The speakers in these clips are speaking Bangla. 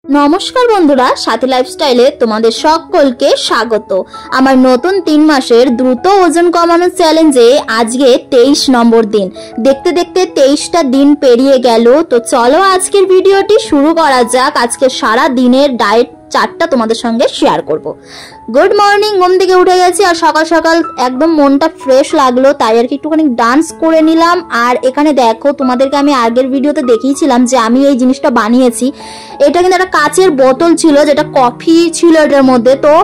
নমস্কার বন্ধুরা, সাথী লাইফস্টাইলে তোমাদের সকলকে স্বাগত। আমার নতুন 3 মাসের দ্রুত ওজন কমানোর চ্যালেঞ্জে আজকে 23 নম্বর দিন। দেখতে দেখতে 23টা দিন পেরিয়ে গেল। তো চলো আজকের ভিডিওটি শুরু করা যাক। আজকে সারা দিনের ডায়েট চার্টটা তোমাদের সঙ্গে শেয়ার করব। গুড মর্নিং, ঘুম থেকে উঠে গেছি আর সকাল সকাল একদম মনটা ফ্রেশ লাগলো, তাই আর কি একটুখানি ডান্স করে নিলাম। আর এখানে দেখো, তোমাদেরকে আমি আগের ভিডিওতে দেখিয়েছিলাম যে আমি এই জিনিসটা বানিয়েছি। এটা কিন্তু একটা কাচের বোতল ছিল, যেটা কফি ছিল এটার মধ্যে। তো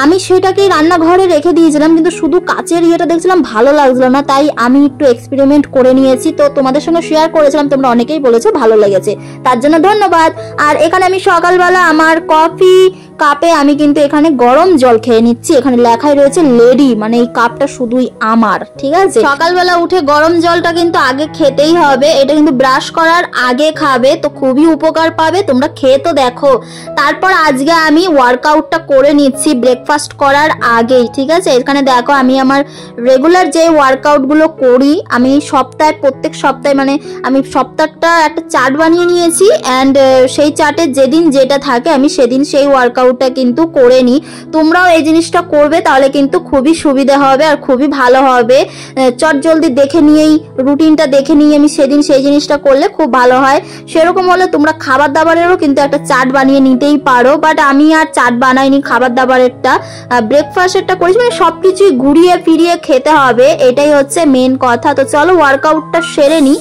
আমি সেটাকে রান্নাঘরে রেখে দিয়েছিলাম, কিন্তু শুধু কাচের ইয়েটা দেখছিলাম ভালো লাগছিল না, তাই আমি একটু এক্সপেরিমেন্ট করে নিয়েছি। তো তোমাদের সঙ্গে শেয়ার করেছিলাম, তোমরা অনেকেই বলেছো ভালো লেগেছে, তার জন্য ধন্যবাদ। আর এখানে আমি সকালবেলা আমার কফি কাপে আমি কিন্তু এখানে গরম জল খেয়ে নিচ্ছি। এখানে লেখাই রয়েছে লেডি, মানে এই কাপটা শুধুই আমার, ঠিক আছে। সকালবেলা উঠে গরম জলটা কিন্তু আগে খেতেই হবে। এটা কিন্তু ব্রাশ করার আগে খাবে, তো খুবই উপকার পাবে। তোমরা খেয়ে তো দেখো। তারপর আজকে আমি ওয়ার্কআউটটা করে নিচ্ছি ব্রেকফাস্ট করার আগেই, ঠিক আছে। এখানে দেখো, আমি আমার রেগুলার যে ওয়ার্কআউট গুলো করি, আমি প্রত্যেক সপ্তাহে মানে আমি সপ্তাহটা একটা চার্ট বানিয়ে নিয়েছি। অ্যান্ড সেই চার্টে যেদিন যেটা থাকে আমি সেদিন সেই ওয়ার্কআউটটা কিন্তু করে নিই। তোমরাও এই জিনিসটা করবে, তাহলে কিন্তু খুবই সুবিধা হবে আর খুবই ভালো হবে। চট জলদি দেখে নিয়েই রুটিনটা দেখে নিয়ে আমি সেদিন সেই জিনিসটা করলে খুব ভালো হয়। সেরকম হলে তোমরা খাবার দাবারেরও কিন্তু একটা চার্ট বানিয়ে নিতেই পারো, বাট আমি আর চার্ট বানাইনি খাবার দাবারেরটা। ব্রেকফাস্টেরটা করেছি, মানে সবকিছুই ঘুরিয়ে ফিরিয়ে খেতে হবে, এটাই হচ্ছে মেন কথা। তো চলো ওয়ার্কআউটটা সেরে নিই।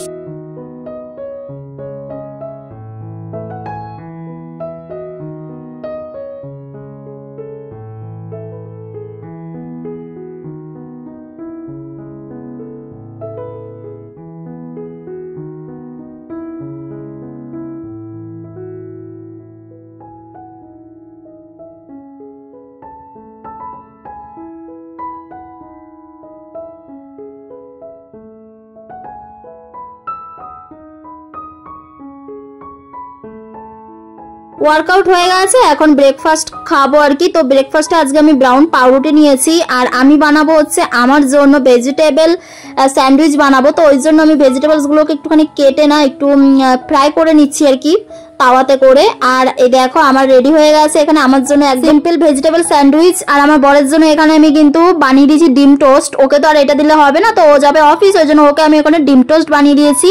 ওয়ার্কআউট হয়ে গেছে, এখন ব্রেকফাস্ট খাবো আর কি। তো ব্রেকফাস্টে আজকে আমি ব্রাউন পাউরুটি নিয়েছি, আর আমি বানাবো হচ্ছে আমার জন্য ভেজিটেবল স্যান্ডউইচ বানাবো। তো ওই জন্য আমি ভেজিটেবলসগুলোকে একটুখানি কেটে একটু ফ্রাই করে নিচ্ছি আর কি তাওয়াতে করে। আর এই দেখো আমার রেডি হয়ে গেছে এখানে আমার জন্য এক সিম্পল ভেজিটেবল স্যান্ডউইচ। আর আমার বরের জন্য এখানে আমি কিন্তু বানিয়ে দিয়েছি ডিম টোস্ট। ওকে তো আর এটা দিলে হবে না, তো ও যাবে অফিস, ওই জন্য ওকে আমি ওখানে ডিম টোস্ট বানিয়ে দিয়েছি।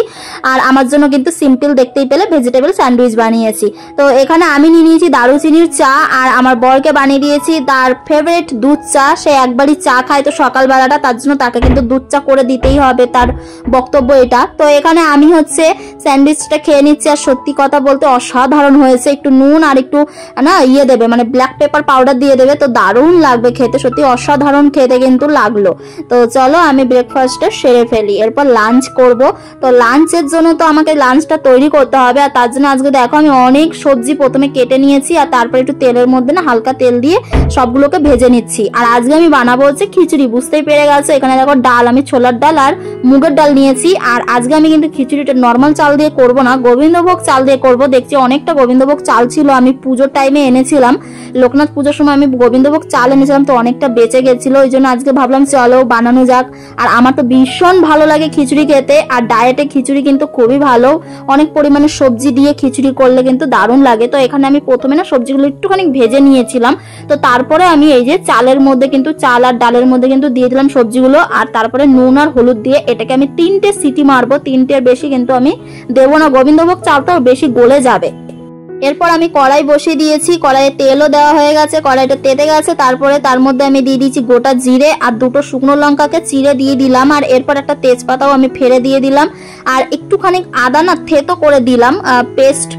আর আমার জন্য কিন্তু সিম্পল দেখতেই পেলে ভেজিটেবল স্যান্ডউইচ বানিয়েছি। তো এখানে আমি নিয়ে নিয়েছি দারুচিনির চা, আর আমার বরকে বানিয়ে দিয়েছি তার ফেভারিট দুধ চা। সে একবারই চা খায় তো সকালবেলাটা, তার জন্য তাকে কিন্তু দুধ চা করে দিতেই হবে, তার বক্তব্য এটা। তো এখানে আমি হচ্ছে স্যান্ডউইচটা খেয়ে নিচ্ছি, আর সত্যি কথা বলতে অসাধারণ হয়েছে। একটু নুন আর একটু দেবে, মানে ব্ল্যাক পেপার পাউডার দিয়ে দেবে, তো দারুণ লাগবে খেতে, সত্যি অসাধারণ খেতে কিন্তু লাগলো। তো চলো আমি ব্রেকফাস্টটা সেরে ফেলি, এরপর লাঞ্চ করব। তো লাঞ্চের জন্য তো আমাকে লাঞ্চটা তৈরি করতে হবে, আর তার জন্য আজকে দেখো আমি অনেক সবজি প্রথমে কেটে নিয়েছি, আর তারপর একটু তেলের মধ্যে হালকা তেল দিয়ে সবগুলোকে ভেজে নিচ্ছি। আর আজকে আমি বানাবো হচ্ছে খিচুড়ি, বুঝতেই পেরে গেছো। এখানে দেখো ডাল, আমি ছোলার ডাল আর মুগের ডাল নিয়েছি। আর আজকে আমি কিন্তু খিচুড়িটা নর্মাল চাল দিয়ে করব না, গোবিন্দভোগ চাল দিয়ে করব। দেখছি অনেকটা গোবিন্দভোগ চাল ছিল, আমি পুজোর টাইমে এনেছিলাম, লোকনাথ পুজোর সময় আমি গোবিন্দভোগ চাল এনেছিলাম, তো অনেকটা বেঁচে গেছিল, ওই জন্য আজকে ভাবলাম চলো বানানো যাক। আর আমার তো ভীষণ ভালো লাগে খিচুড়ি খেতে, আর ডায়েটে খিচুড়ি কিন্তু খুবই ভালো। অনেক পরিমাণে সবজি দিয়ে খিচুড়ি করলে কিন্তু দারুণ লাগে। তো এখানে আমি প্রথমে সবজিগুলো একটুখানি ভেজে নিয়েছিলাম, তো তারপরে আমি এই যে চালের মধ্যে কিন্তু চাল আর ডালের মধ্যে কিন্তু দিয়ে দিলাম সবজিগুলো, আর তারপরে নুন আর হলুদ দিয়ে এটাকে আমি 3টে সিটি মারবো। 3টের বেশি কিন্তু আমি দেবো না, গোবিন্দভোগ চালটাও বেশি গলে যাবে। এরপর আমি কড়াই বসিয়ে দিয়েছি, কড়াইয়ে তেলও দেওয়া হয়ে গেছে, কড়াইটা তেতে গেছে। তারপরে তার মধ্যে আমি দিয়ে দিয়েছি গোটা জিরে আর 2টো শুকনো লঙ্কাকে চিড়ে দিয়ে দিলাম, আর এরপর একটা তেজপাতাও আমি ফেলে দিয়ে দিলাম, আর একটুখানি আদা থেতো করে দিলাম। পেস্ট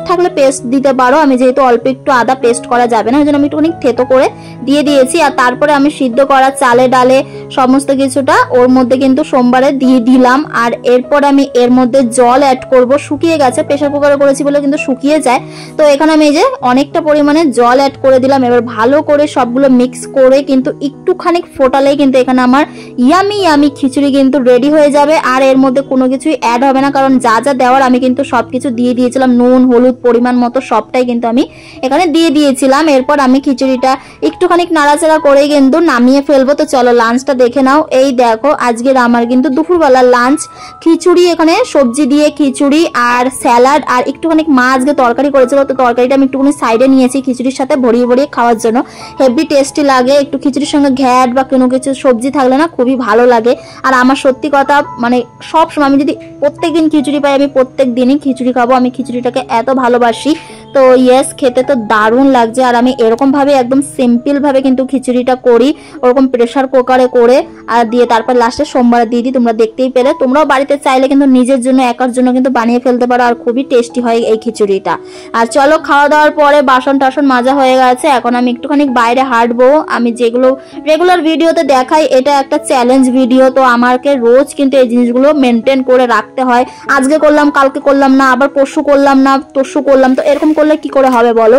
থাকলে পেস্ট দিতে পারো, আমি যেহেতু অল্প একটু আদা পেস্ট করা যাবে না, ওই জন্য আমি একটুখানি থেতো করে দিয়ে দিয়েছি। আর তারপরে আমি সিদ্ধ করা চালে ডালে সমস্ত কিছুটা ওর মধ্যে কিন্তু সোমবারে দিয়ে দিলাম। আর এরপর আমি এর মধ্যে জল অ্যাড করব, শুকিয়ে গেছে, প্রেসার কুকারে করেছি বলে কিন্তু শুকিয়ে যায়। তো এখানে আমি এই যে অনেকটা পরিমাণে জল অ্যাড করে দিলাম। এবার ভালো করে সবগুলো মিক্স করে কিন্তু একটুখানি ফোটালেই কিন্তু এখানে আমার ইয়ামি ইয়ামি খিচুড়ি কিন্তু রেডি হয়ে যাবে। আর এর মধ্যে কোনো কিছুই অ্যাড হবে না, কারণ যা যা দেওয়ার আমি কিন্তু সবকিছু দিয়ে দিয়েছিলাম, নুন হলুদ পরিমাণ মতো সবটাই কিন্তু আমি এখানে দিয়ে দিয়েছিলাম। এরপর আমি খিচুড়িটা একটুখানি নাড়াচাড়া করে কিন্তু নামিয়ে ফেলবো। তো চলো লাঞ্চটা দেখে নাও। এই দেখো আজকের আমার কিন্তু দুপুরবেলা লাঞ্চ খিচুড়ি, এখানে সবজি দিয়ে খিচুড়ি আর স্যালাড আর একটুখানি মাছ আজকে তরকারি করে করেছিল, তো তরকারিটা আমি একটুখানি সাইডে নিয়েছি খিচুড়ির সাথে ভরিয়ে ভরিয়ে খাওয়ার জন্য। হেভি টেস্টি লাগে, একটু খিচুড়ির সঙ্গে ঘ্যাট বা কোনো কিছু সবজি থাকলে না খুবই ভালো লাগে। আর আমার সত্যি কথা মানে সব সময় আমি যদি প্রত্যেকদিন খিচুড়ি পাই আমি প্রত্যেক দিনই খিচুড়ি খাবো, আমি খিচুড়িটাকে এত ভালোবাসি। তো ইয়েস, খেতে তো দারুণ লাগছে। আর আমি এরকম ভাবে একদম সিম্পল ভাবে কিন্তু খিচুড়িটা করি, ওরকম প্রেসার কুকারে করে আর দিয়ে তারপর লাস্টে সোমবার দিয়ে দিই। তোমরা দেখতেই পেলে, তোমরাও বাড়িতে চাইলে কিন্তু নিজের জন্য একার জন্য কিন্তু বানিয়ে ফেলতে পারো, আর খুবই টেস্টি হয় এই খিচুড়িটা। আর চলো, খাওয়া দাওয়ার পরে বাসন টাসন মাজা হয়ে গেছে, এখন আমি একটুখানি বাইরে হাঁটবো। আমি যেগুলো রেগুলার ভিডিওতে দেখাই, এটা একটা চ্যালেঞ্জ ভিডিও, তো আমাকে রোজ কিন্তু এই জিনিসগুলো মেনটেন করে রাখতে হয়। আজকে করলাম, কালকে করলাম না, আবার পরশু করলাম না, তরশু করলাম, তো এরকম করলে কি করে হবে বলো।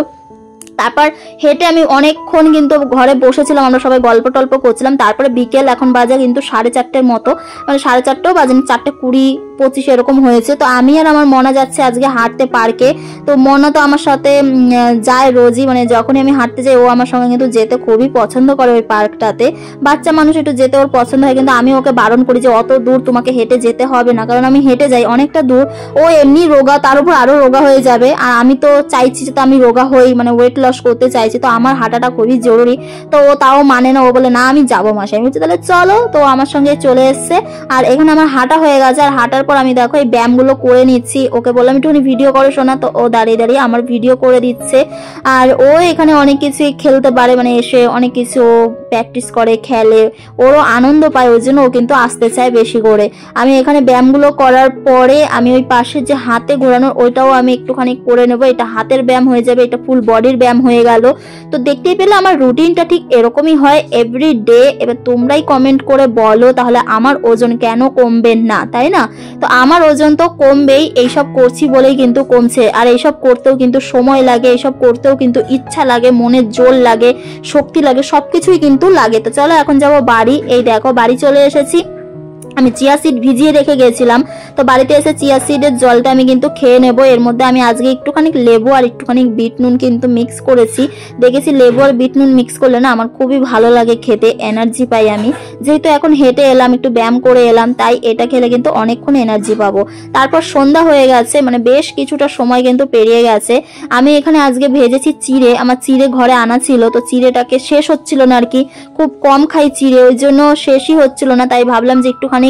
তারপর হেঁটে আমি অনেকক্ষণ কিন্তু ঘরে বসেছিলাম, আমরা সবাই গল্প টল্প করছিলাম। তারপরে বিকেল, এখন বাজে কিন্তু 4:30 মতো, মানে 4:30ও বাজেনি, 4:20-25 এরকম হয়েছে। তো আমি আর আমার মনা যাচ্ছে আজকে হাঁটতে পার্কে। তো মনা তো আমার সাথে যায় রোজই, মানে যখনই আমি হাঁটতে যাই ও আমার সঙ্গে কিন্তু যেতে খুবই পছন্দ করে ওই পার্কটাতে। বাচ্চা মানুষ একটু যেতে ওর পছন্দ হয়, কিন্তু আমি ওকে বারণ করি যে অত দূর তোমাকে হেঁটে যেতে হবে না, কারণ আমি হেঁটে যাই অনেকটা দূর, ও এমনি রোগা, তার উপর আরো রোগা হয়ে যাবে। আর আমি তো চাইছি যে আমি রোগা হই, মানে ওয়েট লস করতে চাইছি, তো আমার হাঁটাটা খুবই জরুরি। তো ও তাও মানে না, ও বলে না আমি যাবো মাসে। আমি বলছি তাহলে চলো, তো আমার সঙ্গে চলে এসছে। আর এখানে আমার হাঁটা হয়ে গেছে, আর হাঁটার পর আমি দেখো এই ব্যায়ামগুলো করে নিচ্ছি। ওকে বললাম একটুখানি ভিডিও করো শোনা, তো ও দাঁড়িয়ে দাঁড়িয়ে আমার ভিডিও করে দিচ্ছে। আর ও এখানে অনেক কিছুই খেলতে পারে, মানে এসে অনেক কিছু প্র্যাকটিস করে, খেলে, ওরও আনন্দ পায়, ওই জন্য ও কিন্তু আসতে চায় বেশি করে। আমি এখানে ব্যায়ামগুলো করার পরে আমি ওই পাশে যে হাতে ঘোরানোর ওইটাও আমি একটুখানি করে নেবো। এটা হাতের ব্যায়াম হয়ে যাবে, এটা ফুল বডির ব্যায়াম হয়ে গেল। তো দেখতেই পেলে আমার রুটিনটা ঠিক এরকমই হয় এভরি ডে। এবার তোমরাই কমেন্ট করে বলো তাহলে আমার ওজন কেন কমবে না, তাই না? তো আমার ওজন তো কমবেই, এইসব করছি বলেই কিন্তু কমছে। আর এইসব করতেও কিন্তু সময় লাগে, এইসব করতেও কিন্তু ইচ্ছা লাগে, মনের জোর লাগে, শক্তি লাগে, সবকিছুই কিন্তু লাগে। তো চলো এখন যাবো বাড়ি। এই দেখো বাড়ি চলে এসেছি। আমি চিয়া সিড ভিজিয়ে রেখে গেছিলাম, তো বাড়িতে এসে চিয়া সিডের জলটা আমি কিন্তু খেয়ে নেব। এর মধ্যে আমি আজকে একটুখানি লেবু আর একটুখানি বিট নুন কিন্তু মিক্স করেছি। দেখেছি লেবু আর বিট নুন মিক্স করলে না আমার খুবই ভালো লাগে খেতে, এনার্জি পাই আমি। যেহেতু এখন হেঁটে এলাম, একটু ব্যায়াম করে এলাম, তাই এটা খেলে কিন্তু অনেকক্ষণ এনার্জি পাবো। তারপর সন্ধ্যা হয়ে গেছে, মানে বেশ কিছুটা সময় কিন্তু পেরিয়ে গেছে। আমি এখানে আজকে ভেজেছি চিড়ে, আমার চিড়ে ঘরে আনা ছিল, তো চিড়েটাকে শেষ হচ্ছিল না আর কি, খুব কম খাই চিড়ে, ওই জন্য শেষই হচ্ছিল না। তাই ভাবলাম যে একটুখানি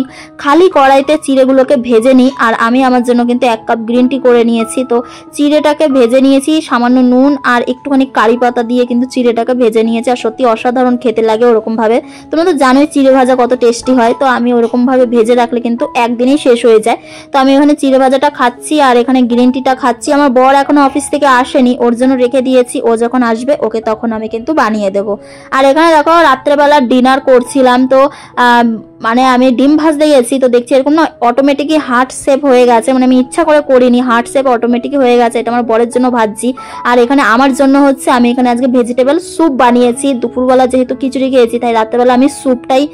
খালি কড়াইতে চিড়েগুলোকে ভেজে নিই। আর আমি আমার জন্য কিন্তু 1 কাপ গ্রিন টি করে নিয়েছি। তো চিড়েটাকে ভেজে নিয়েছি, সামান্য নুন আর একটুখানি কারি পাতা দিয়ে কিন্তু চিড়েটাকে ভেজে নিয়েছি। আর সত্যি অসাধারণ খেতে লাগে ওরকম ভাবে। তোমরা তো জানোই চিড়ে ভাজা কত টেস্টি হয়, তো আমি ওরকম ভাবে ভেজে রাখলে কিন্তু একদিনেই শেষ হয়ে যায়। তো আমি এখানে চিড়ে ভাজাটা খাচ্ছি আর এখানে গ্রিন টিটা খাচ্ছি। আমার বর এখনো অফিস থেকে আসেনি, ওর জন্য রেখে দিয়েছি, ও যখন আসবে ওকে তখন আমি কিন্তু বানিয়ে দেবো। আর এখানে দেখো রাত্রেবেলা ডিনার করছিলাম, তো মানে আমি ডিম ভাজতে গেছি, তো দেখছি এরকম না অটোমেটিকই হার্ট শেপ হয়ে গেছে, মানে আমি ইচ্ছা করে করিনি, হার্ট শেপ অটোমেটিকই হয়ে গেছে। এটা আমার বরের জন্য ভাজছি, আর এখানে আমার জন্য হচ্ছে আমি এখানে আজকে ভেজিটেবল স্যুপ বানিয়েছি। দুপুরবেলা যেহেতু খিচুড়ি খেয়েছি, তাই রাত্রেবেলা আমি স্যুপটাই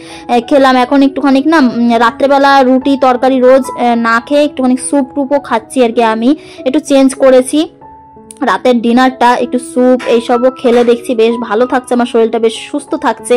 খেলাম। এখন একটুখানি না রাত্রেবেলা রুটি তরকারি রোজ না খেয়ে একটুখানি স্যুপ টুপও খাচ্ছি আর কি, আমি একটু চেঞ্জ করেছি। রাতের ডিনারটা একটু স্যুপ এইসবও খেলে দেখছি বেশ ভালো থাকছে, আমার শরীরটা বেশ সুস্থ থাকছে।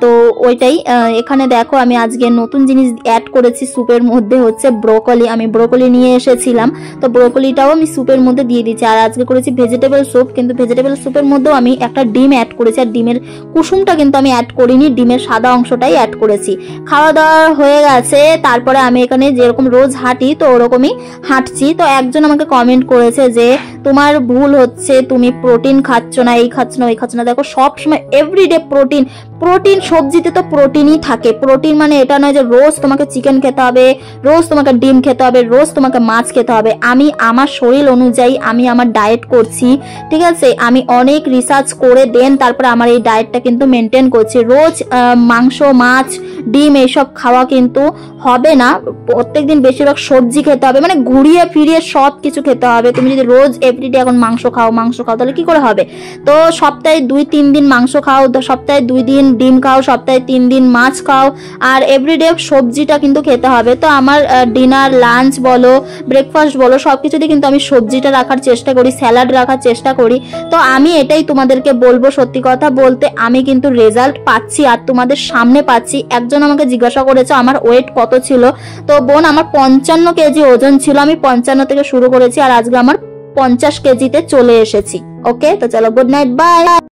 তো ওইটাই এখানে দেখো আমি আজকে নতুন জিনিস অ্যাড করেছি স্যুপের মধ্যে, হচ্ছে ব্রোকলি। আমি ব্রোকলি নিয়ে এসেছিলাম, তো ব্রোকলিটাও আমি স্যুপের মধ্যে দিয়ে দিচ্ছি। আর আজকে করেছি ভেজিটেবল স্যুপ, কিন্তু ভেজিটেবল স্যুপের মধ্যেও আমি একটা ডিম অ্যাড করেছি, আর ডিমের কুসুমটা কিন্তু আমি অ্যাড করিনি, ডিমের সাদা অংশটাই অ্যাড করেছি। খাওয়া দাওয়া হয়ে গেছে, তারপরে আমি এখানে যেরকম রোজ হাঁটি তো ওরকমই হাঁটছি। তো একজন আমাকে কমেন্ট করেছে যে তোমার ভুল হচ্ছে, তুমি প্রোটিন খাচ্ছ না, এই খাচ্ছ না ওই খাচ্ছ না। দেখো সবসময় এভরিডে প্রোটিন, প্রোটিন সবজিতে তো প্রোটিনই থাকে। প্রোটিন মানে এটা নয় যে রোজ তোমাকে চিকেন খেতে হবে, রোজ তোমাকে ডিম খেতে হবে, রোজ তোমাকে মাছ খেতে হবে। আমি আমার শরীর অনুযায়ী আমি আমার ডায়েট করছি, ঠিক আছে? আমি অনেক রিসার্চ করে দেন তারপরে আমার এই ডায়েটটা কিন্তু মেনটেন করছি। রোজ মাংস মাছ ডিম এইসব খাওয়া কিন্তু হবে না, প্রত্যেকদিন বেশিরভাগ সবজি খেতে হবে, মানে ঘুরিয়ে ফিরিয়ে সব কিছু খেতে হবে। তুমি যদি রোজ এভরিডে এখন মাংস খাও তাহলে কি করে হবে? তো সপ্তাহে 2-3 দিন মাংস খাও, সপ্তাহে 2 দিন ডিম খাও, সপ্তাহে 3 দিন মাছ খাও, আর এভরিডে সবজিটা কিন্তু খেতে হবে। তো আমার ডিনার লাঞ্চ বলো ব্রেকফাস্ট বলো সবকিছুতে কিন্তু আমি সবজিটা রাখার চেষ্টা করি, স্যালাড রাখার চেষ্টা করি। তো আমি এটাই তোমাদেরকে বলবো, সত্যি কথা বলতে আমি কিন্তু রেজাল্ট পাচ্ছি, আর তোমাদের সামনে পাচ্ছি। একজন আমাকে জিজ্ঞাসা করেছে আমার ওয়েট কত ছিল, তো বোন আমার 55 কেজি ওজন ছিল, আমি 55 থেকে শুরু করেছি, আর আজকে আমার 50 কেজিতে চলে এসেছি। ওকে, তো চলো গুড নাইট, বাই।